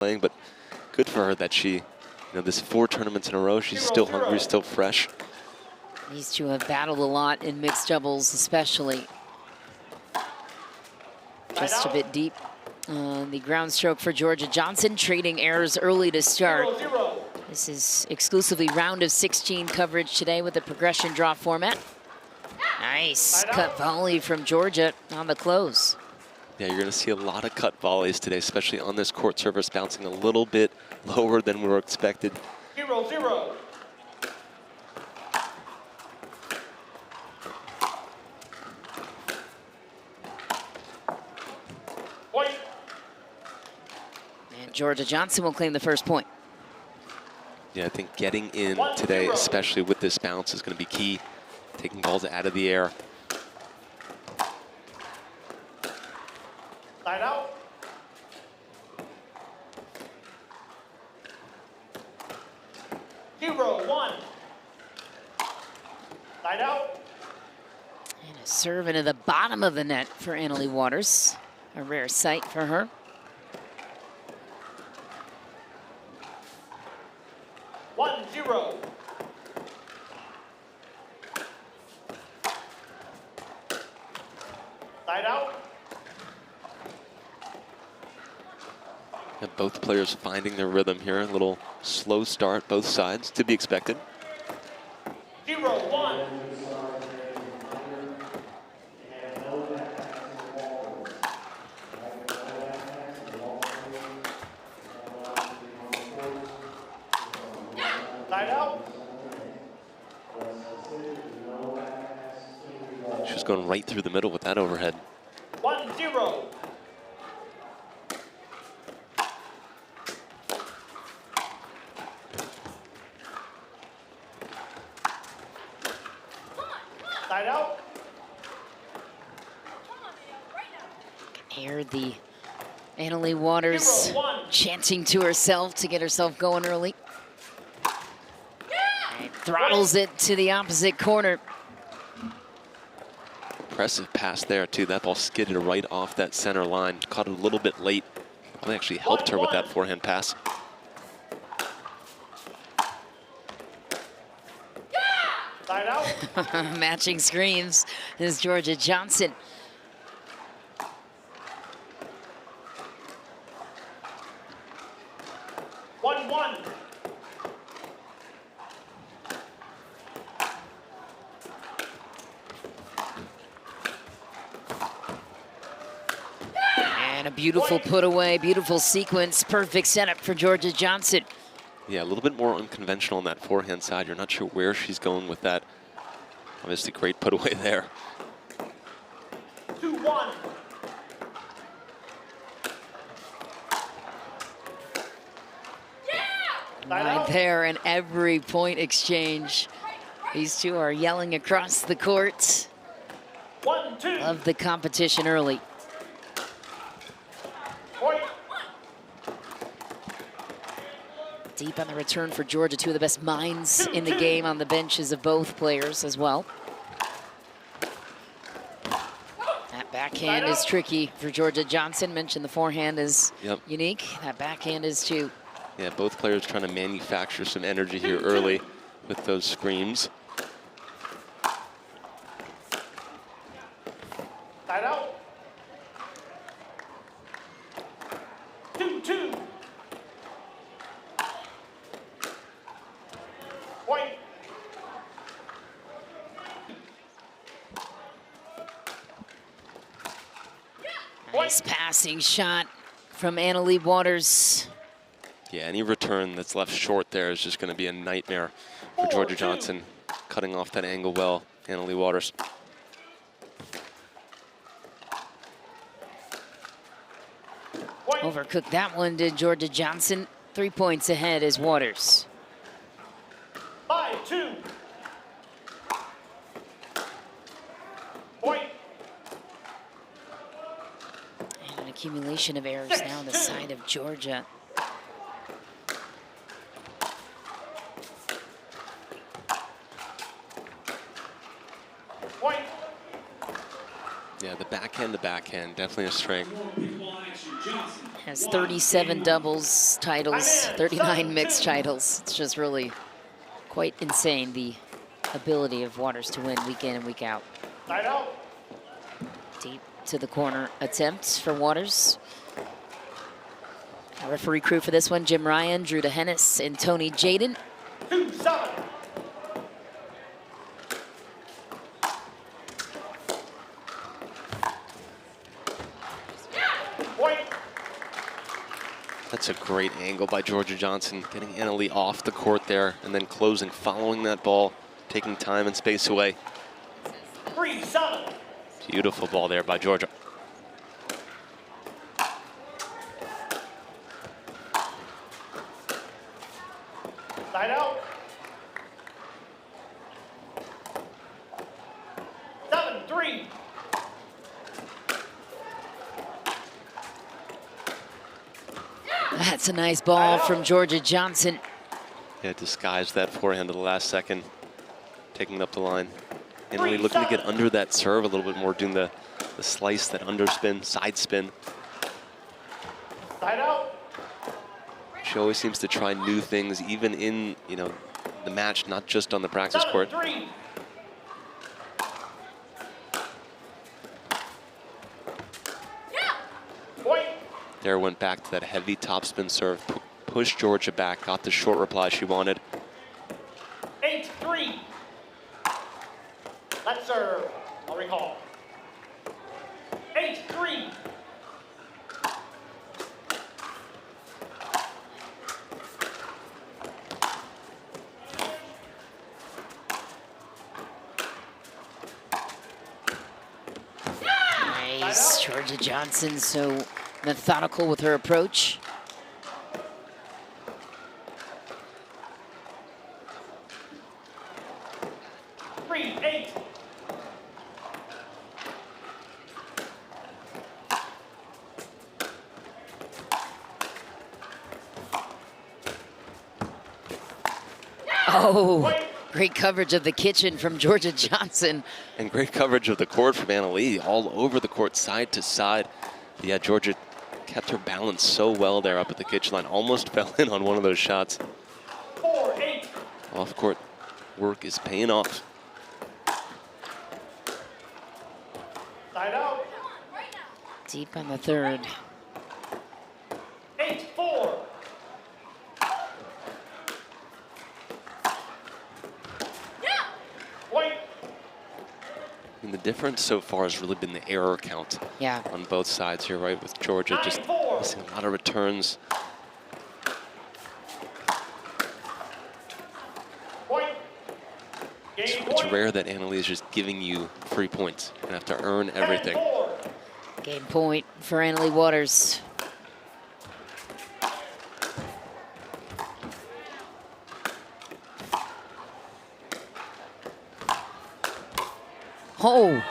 playing, but good for her that she, this 4 tournaments in a row, she's still hungry, still fresh. These two have battled a lot in mixed doubles, especially. Just a bit deep on the ground stroke for Jorja Johnson, trading errors early to start. This is exclusively round of 16 coverage today with the progression draw format. Nice cut volley from Jorja on the close. Yeah, you're going to see a lot of cut volleys today, especially on this court surface, bouncing a little bit lower than we were expected. 0-0. Point. And Jorja Johnson will claim the first point. Yeah, I think getting in today, especially with this bounce, is going to be key. Taking balls out of the air. Side out. Hero 1. Side out. And a serve into the bottom of the net for Annalie Waters. A rare sight for her. One, 0. Side out. Yeah, both players finding their rhythm here. A little slow start, both sides, to be expected. 0-1. Side out. She was going right through the middle with that overhead. 1-0. Side out. Hear the Annalie Waters 0-1. chanting to herself to get herself going early. And throttles it to the opposite corner. Impressive pass there, too. That ball skidded right off that center line. Caught it a little bit late. Probably actually helped her with that forehand pass. Side out. Matching screams is Jorja Johnson. One. And a beautiful put away, beautiful sequence, perfect setup for Jorja Johnson. Yeah, a little bit more unconventional on that forehand side. You're not sure where she's going with that. Obviously, great put away there. 2-1. Right there in every point exchange. These two are yelling across the court. 1-2. Love the competition early. Point. Deep on the return for Jorja, two of the best minds in the game on the benches of both players as well. That backhand is tricky for Jorja Johnson. Mentioned the forehand is unique. That backhand is too. Yeah, both players trying to manufacture some energy here early with those screams. Side out. 2-2. Point. Nice passing shot from Annalie Waters. Yeah, any return that's left short there is just going to be a nightmare for Jorja Johnson. Cutting off that angle well, Annalie Waters. Overcooked that one, did Jorja Johnson. 3 points ahead is Waters. 5-2. Point. And an accumulation of errors now on the side of Jorja. Yeah, the backhand to backhand, definitely a strength. Has 37 doubles titles, 39 mixed titles. It's just really quite insane, the ability of Waters to win week in and week out. Side out. Deep to the corner attempts for Waters. Our referee crew for this one, Jim Ryan, Drew DeHennis, and Tony Jaden. 2-7. Point. That's a great angle by Jorja Johnson, getting Anna Leigh off the court there and then closing, following that ball, taking time and space away. 3-7. Beautiful ball there by Jorja. Side out. 7-3. That's a nice ball from Jorja Johnson. Yeah, disguised that forehand to the last second, taking it up the line. And really looking to get under that serve a little bit more, doing the slice, that underspin, side spin. Side out. She always seems to try new things, even in, you know, the match, not just on the practice court. 7-3. Point. There went back to that heavy topspin serve, pushed Jorja back, got the short reply she wanted. 8-3. Let's serve. I'll recall. 8-3. Nice, Jorja Johnson, so methodical with her approach. Oh, great coverage of the kitchen from Jorja Johnson. And great coverage of the court from Anna Leigh, all over the court, side to side. Yeah, Jorja kept her balance so well there up at the kitchen line. Almost fell in on one of those shots. 4-8. Off-court work is paying off. Side out. Deep on the third. 8-4. Point. And the difference so far has really been the error count on both sides here, right? With Jorja just missing a lot of returns. Point. It's rare that Anna Leigh is just giving you free points. You're going to have to earn everything. Game point for Anna Leigh Waters. Oh,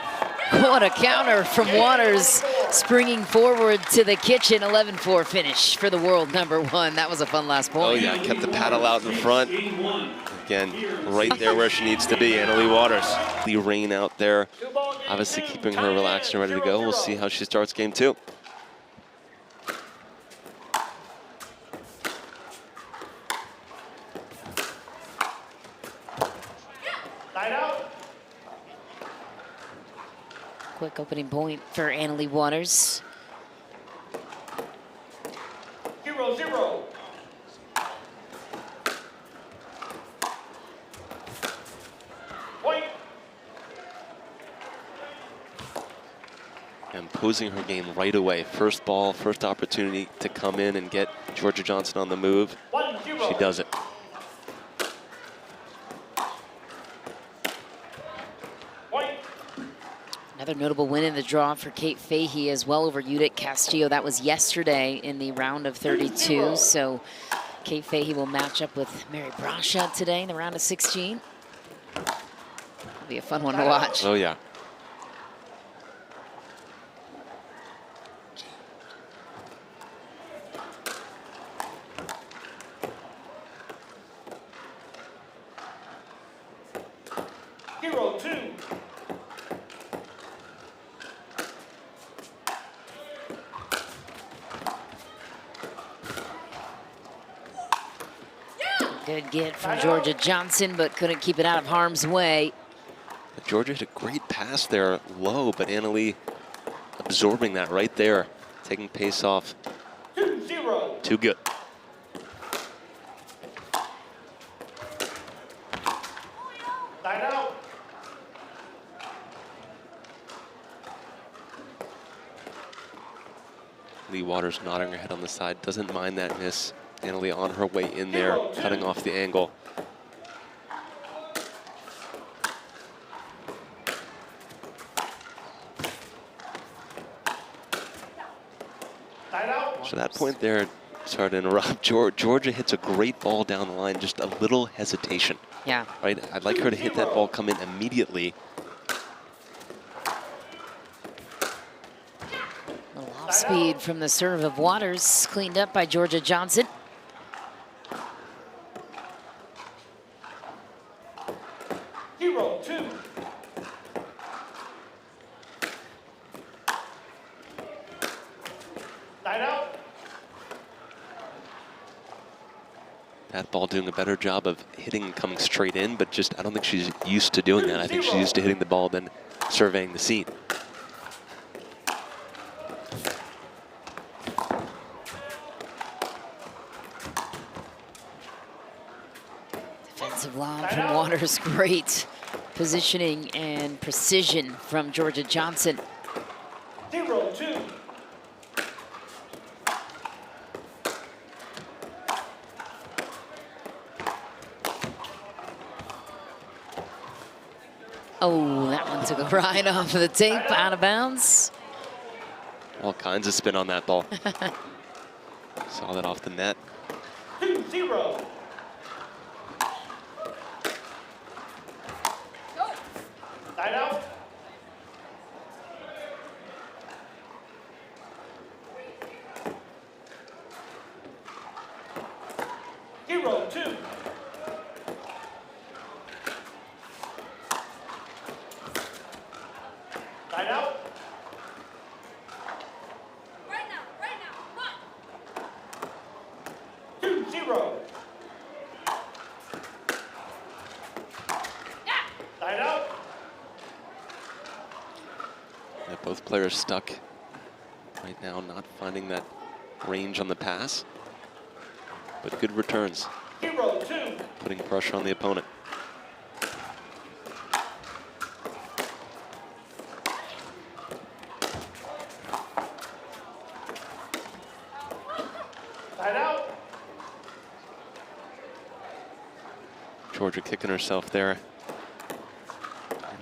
what a counter from Waters, springing forward to the kitchen. 11-4 finish for the world #1. That was a fun last point. Oh yeah, kept the paddle out in front. Again, right there where she needs to be, Anna Leigh Waters. The rain out there, obviously keeping her relaxed and ready to go. We'll see how she starts game 2. Side out. Quick opening point for Anna Leigh Waters. 0-0. Point. And posing her game right away. First ball, first opportunity to come in and get Jorja Johnson on the move. 1-0. She does it. Point. Another notable win in the draw for Kate Fahey as well over Judith Castillo. That was yesterday in the round of 32. So Kate Fahey will match up with Mary Brasha today in the round of 16. It'll be a fun one to watch. Oh yeah. Good get from Jorja Johnson, but couldn't keep it out of harm's way. Jorja hit a great pass there low, but Leigh absorbing that right there, taking pace off. 2-0. Too good. Line out. Leigh Waters nodding her head on the side, doesn't mind that miss. Leigh on her way in there, cutting off the angle. So that point there, sorry to interrupt, Jorja hits a great ball down the line, just a little hesitation. Yeah. Right? I'd like her to hit that ball, come in immediately. A little off speed from the serve of Waters, cleaned up by Jorja Johnson. Hero 2. Line out. That ball doing a better job of hitting and coming straight in, but just I don't think she's used to doing that. I think she's used to hitting the ball, then surveying the scene. Defensive lob from Waters, great positioning and precision from Jorja Johnson. 0-2. Oh, that one took a ride off of the tape, out of bounds. All kinds of spin on that ball. Saw that off the net. 2-0. Line out. Hero 2. Line out. Right now, come on. 2-0. Line out. Yeah, both players stuck right now, not finding that range on the pass, but good returns, Hero 2. putting pressure on the opponent. Line out. Jorja kicking herself there.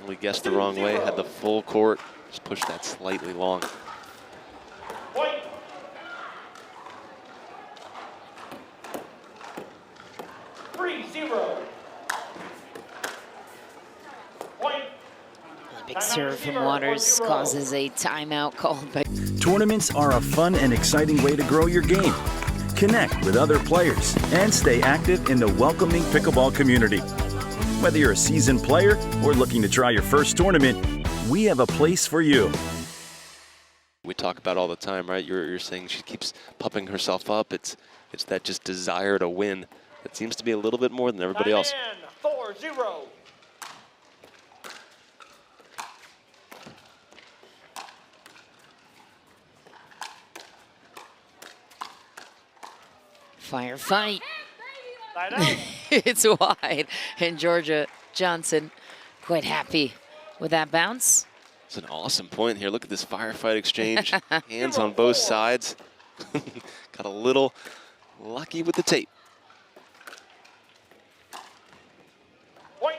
Leigh guessed the wrong way, had the full court, just pushed that slightly long. Point. Three, 0. Point. Big serve from Waters causes a timeout called by... Tournaments are a fun and exciting way to grow your game. Connect with other players and stay active in the welcoming pickleball community. Whether you're a seasoned player or looking to try your first tournament, we have a place for you. We talk about all the time, right? You're saying she keeps pumping herself up. It's that just desire to win that seems to be a little bit more than everybody else. 4-0. Firefight. Line out. It's wide, and Jorja Johnson quite happy with that bounce. It's an awesome point here. Look at this firefight exchange. Hands on both sides. Got a little lucky with the tape. Point.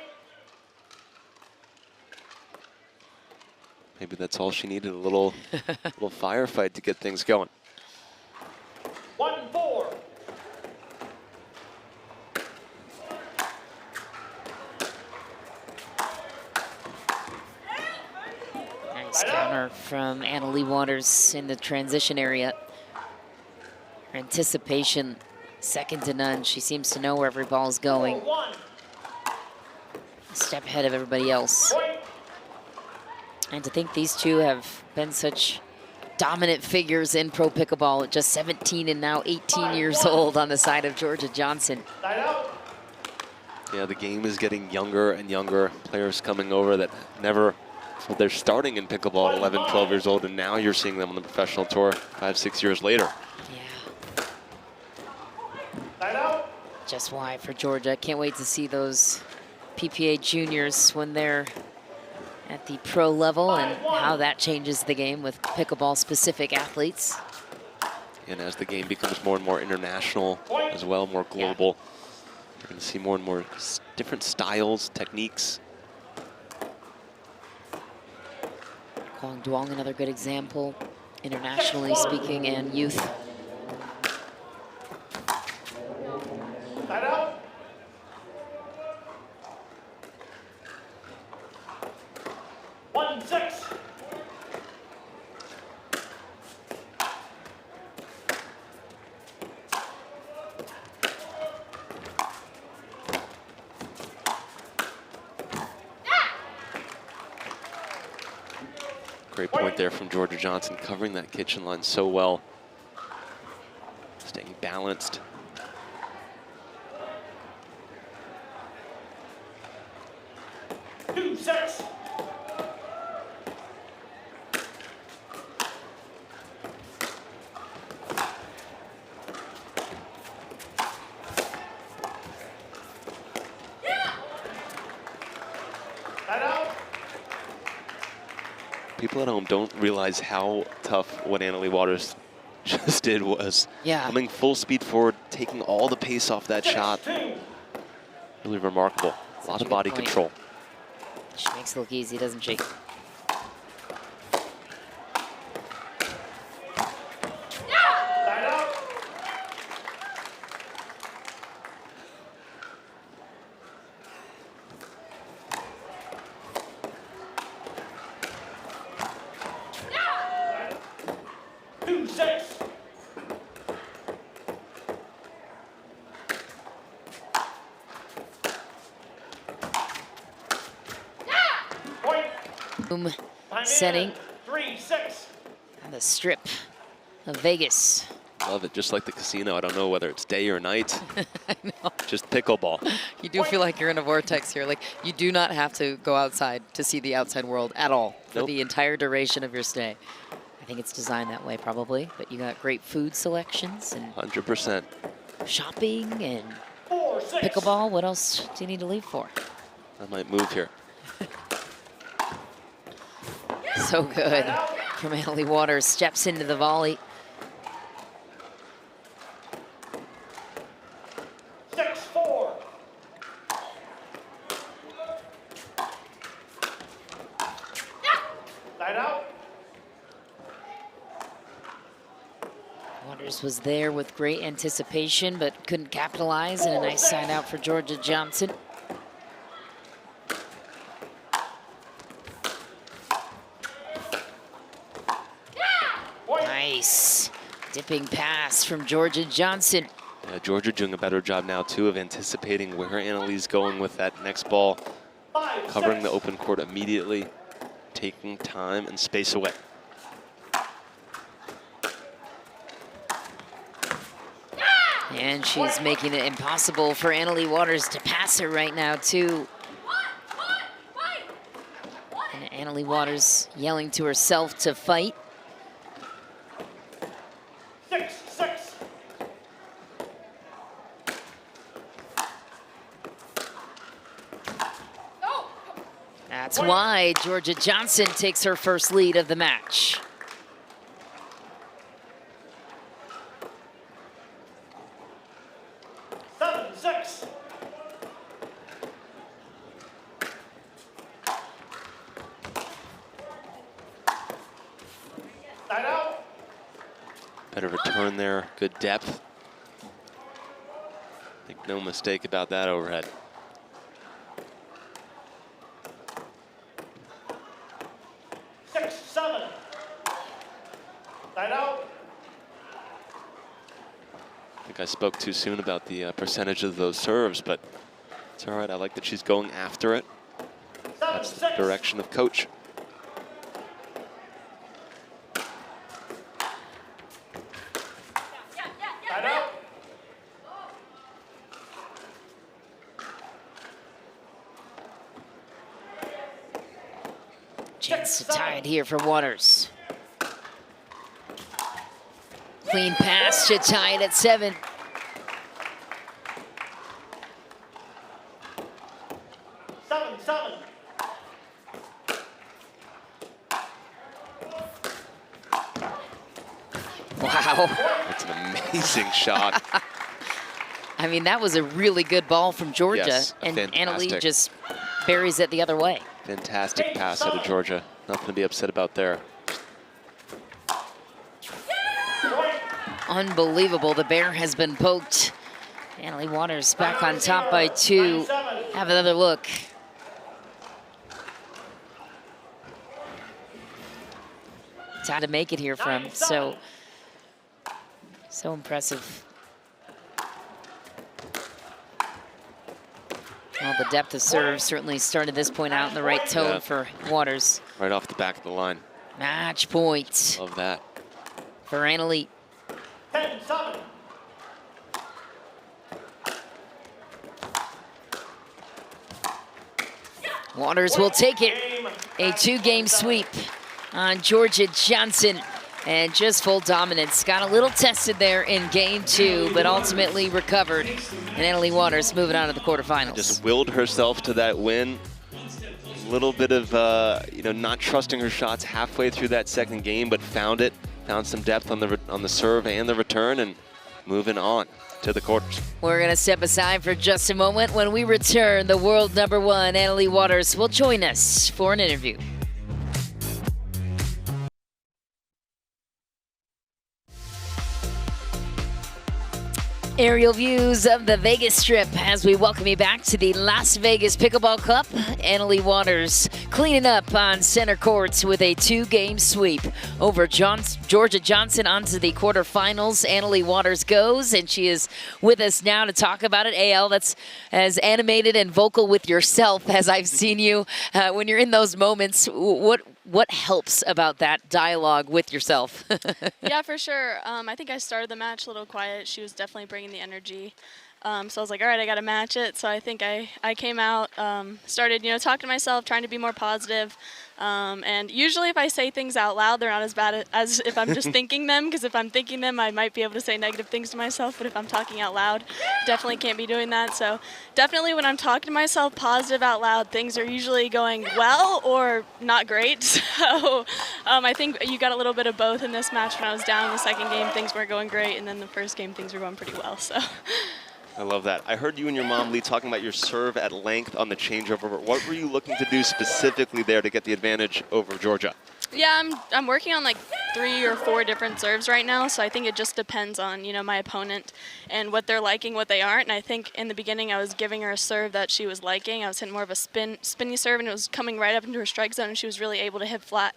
Maybe that's all she needed, a little firefight to get things going. 1-4. Nice counter from Leigh Waters in the transition area. Her anticipation, second to none. She seems to know where every ball is going. 4-1. A step ahead of everybody else. Point. And to think these two have been such dominant figures in pro pickleball at just 17 and now 18 years old on the side of Jorja Johnson. Line out. Yeah, the game is getting younger and younger. Players coming over that never, well, they're starting in pickleball at 11, 12 years old, and now you're seeing them on the professional tour 5, 6 years later. Yeah. Line out. Just why for Jorja. Can't wait to see those PPA juniors when they're at the pro level and how that changes the game with pickleball specific athletes. And as the game becomes more and more international as well, more global, you're going to see more and more different styles, techniques. Kwang Duong, another good example, internationally speaking, and youth. Line out. One, 6. Great point there from Jorja Johnson, covering that kitchen line so well. Staying balanced. Two, 6. Line out. People at home don't realize how tough what Leigh Waters just did was. Yeah. Coming full speed forward, taking all the pace off that shot. 16. Really remarkable. A lot Such a of good body point. control. She makes it look easy, doesn't she? Line out. Two, 6. Point. Boom. Time in. Setting 3, 6. on the strip of Vegas. Love it, just like the casino. I don't know whether it's day or night. I know. Just pickleball. You do feel like you're in a vortex here. Like, you do not have to go outside to see the outside world at all for Nope. the entire duration of your stay. I think it's designed that way probably, but you got great food selections and 100%. shopping and 4, 6. pickleball. What else do you need to leave for? I might move here. So good from Leigh Waters. Steps into the volley. 6, 4. Line out. Waters was there with great anticipation, but couldn't capitalize, and a nice side out for Jorja Johnson. Point. Nice dipping pass from Jorja Johnson. Yeah, Jorja doing a better job now, too, of anticipating where Lee's going with that next ball. 5, Covering 6. the open court immediately, taking time and space away. And she's making it impossible for Leigh Waters to pass her right now, too. And Leigh Waters yelling to herself to fight. 6, 6. That's why Jorja Johnson takes her first lead of the match. Seven, 6. Line out. Better return there, good depth. Make no mistake about that overhead. Six, 7. Line out. I think I spoke too soon about the percentage of those serves, but it's all right. I like that she's going after it. 7, That's the 6. direction of coach. Line out. Chance to tie it here for Waters. Clean pass to tie it at 7. Seven. Wow. That's an amazing shot. I mean, that was a really good ball from Jorja. Yes, and fantastic. Anna-Leigh just buries it the other way. Fantastic pass out of Jorja. Nothing to be upset about there. Unbelievable. The bear has been poked. Anna-Leigh Waters back on top by 2. Have another look. It's how to make it here from. So impressive. Well, the depth of serve certainly started this point out in the right tone for Waters. Right off the back of the line. Match point Love that. for Anna-Leigh. 10-7. Waters will take it. A 2-game sweep on Jorja Johnson. And just full dominance. Got a little tested there in game 2, but ultimately recovered. And Anna-Leigh Waters moving on to the quarterfinals. Just willed herself to that win. A little bit of, not trusting her shots halfway through that second game, but found it. Found some depth on the serve and the return, and moving on to the quarters. We're going to step aside for just a moment. When we return, the world #1, Anna-Leigh Waters, will join us for an interview. Aerial views of the Vegas Strip as we welcome you back to the Las Vegas Pickleball Cup. Anna-Leigh Waters cleaning up on center courts with a 2-game sweep over Jorja Johnson onto the quarterfinals. Anna-Leigh Waters goes, and she is with us now to talk about it. AL, that's as animated and vocal with yourself as I've seen you. When you're in those moments, what helps about that dialogue with yourself? Yeah, for sure. I think I started the match a little quiet. She was definitely bringing the energy. So I was like, all right, I got to match it. So I think I came out, started, talking to myself, trying to be more positive. And usually if I say things out loud, they're not as bad as if I'm just thinking them, because if I'm thinking them, I might be able to say negative things to myself. But if I'm talking out loud, definitely can't be doing that. So definitely when I'm talking to myself positive out loud, things are usually going well or not great. So I think you got a little bit of both in this match. When I was down in the second game, things weren't going great. And then the first game, things were going pretty well. So. I love that. I heard you and your mom, Leigh, talking about your serve at length on the changeover. What were you looking to do specifically there to get the advantage over Jorja? Yeah, I'm working on like 3 or 4 different serves right now, so I think it just depends on, my opponent and what they're liking, what they aren't. And I think in the beginning I was giving her a serve that she was liking. I was hitting more of a spinny serve, and it was coming right up into her strike zone, and she was really able to hit flat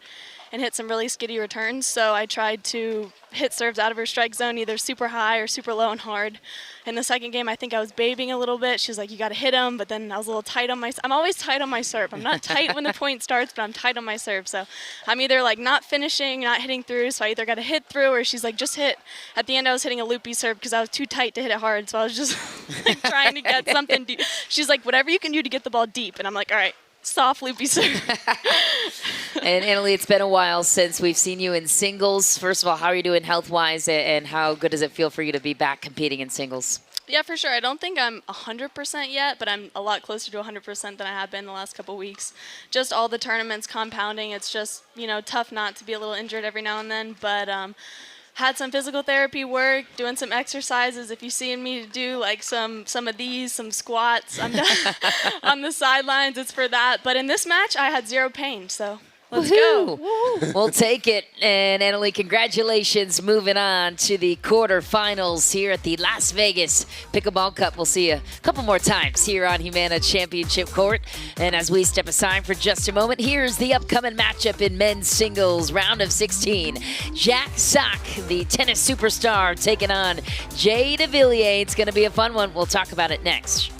and hit some really skiddy returns. So I tried to hit serves out of her strike zone, either super high or super low and hard. In the second game, I think I was babying a little bit. She was like, you got to hit him, but then I was a little tight on my I'm always tight on my serve. I'm not tight when the point starts, but I'm tight on my serve. So I'm either like not finishing, not hitting through, so I either got to hit through, or she's like, just hit. At the end, I was hitting a loopy serve because I was too tight to hit it hard, so I was just like, trying to get something deep. She's like, whatever you can do to get the ball deep, and I'm like, all right. Soft loopy serve. And Anna-Leigh, it's been a while since we've seen you in singles. First of all, how are you doing health-wise, and how good does it feel for you to be back competing in singles? Yeah, for sure. I don't think I'm 100% yet, but I'm a lot closer to 100% than I have been the last couple weeks. Just all the tournaments compounding. It's just, tough not to be a little injured every now and then, but had some physical therapy work, doing some exercises. If you've seen me do like some of these, some squats on the sidelines, it's for that. But in this match, I had 0 pain, so let's go. We'll take it. And Anna-Leigh, congratulations. Moving on to the quarterfinals here at the Las Vegas Pickleball Cup. We'll see you a couple more times here on Humana Championship Court. And as we step aside for just a moment, here's the upcoming matchup in men's singles, round of 16. Jack Sock, the tennis superstar, taking on Jay DeVilliers. It's going to be a fun one. We'll talk about it next.